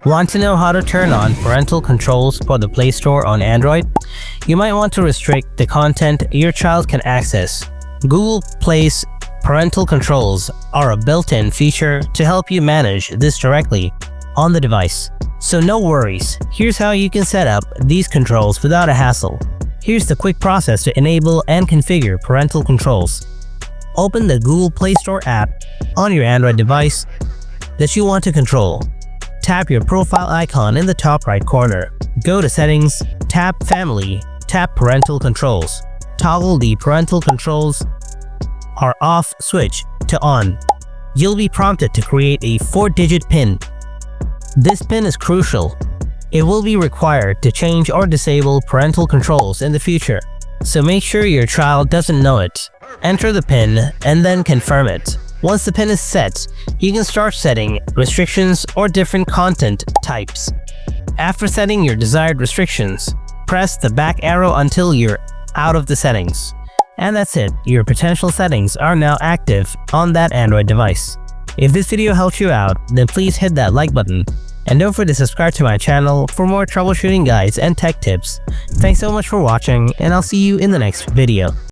Want to know how to turn on parental controls for the Play Store on Android? You might want to restrict the content your child can access. Google Play's parental controls are a built-in feature to help you manage this directly on the device. So no worries, here's how you can set up these controls without a hassle. Here's the quick process to enable and configure parental controls. Open the Google Play Store app on your Android device that you want to control. Tap your profile icon in the top right corner. Go to Settings, tap Family, tap Parental Controls. Toggle the parental controls are off switch to on. You'll be prompted to create a 4-digit PIN. This PIN is crucial. It will be required to change or disable parental controls in the future, so make sure your child doesn't know it. Enter the PIN and then confirm it. Once the PIN is set, you can start setting restrictions or different content types. After setting your desired restrictions, press the back arrow until you're out of the settings. And that's it, your potential settings are now active on that Android device. If this video helped you out, then please hit that like button. And don't forget to subscribe to my channel for more troubleshooting guides and tech tips. Thanks so much for watching, and I'll see you in the next video.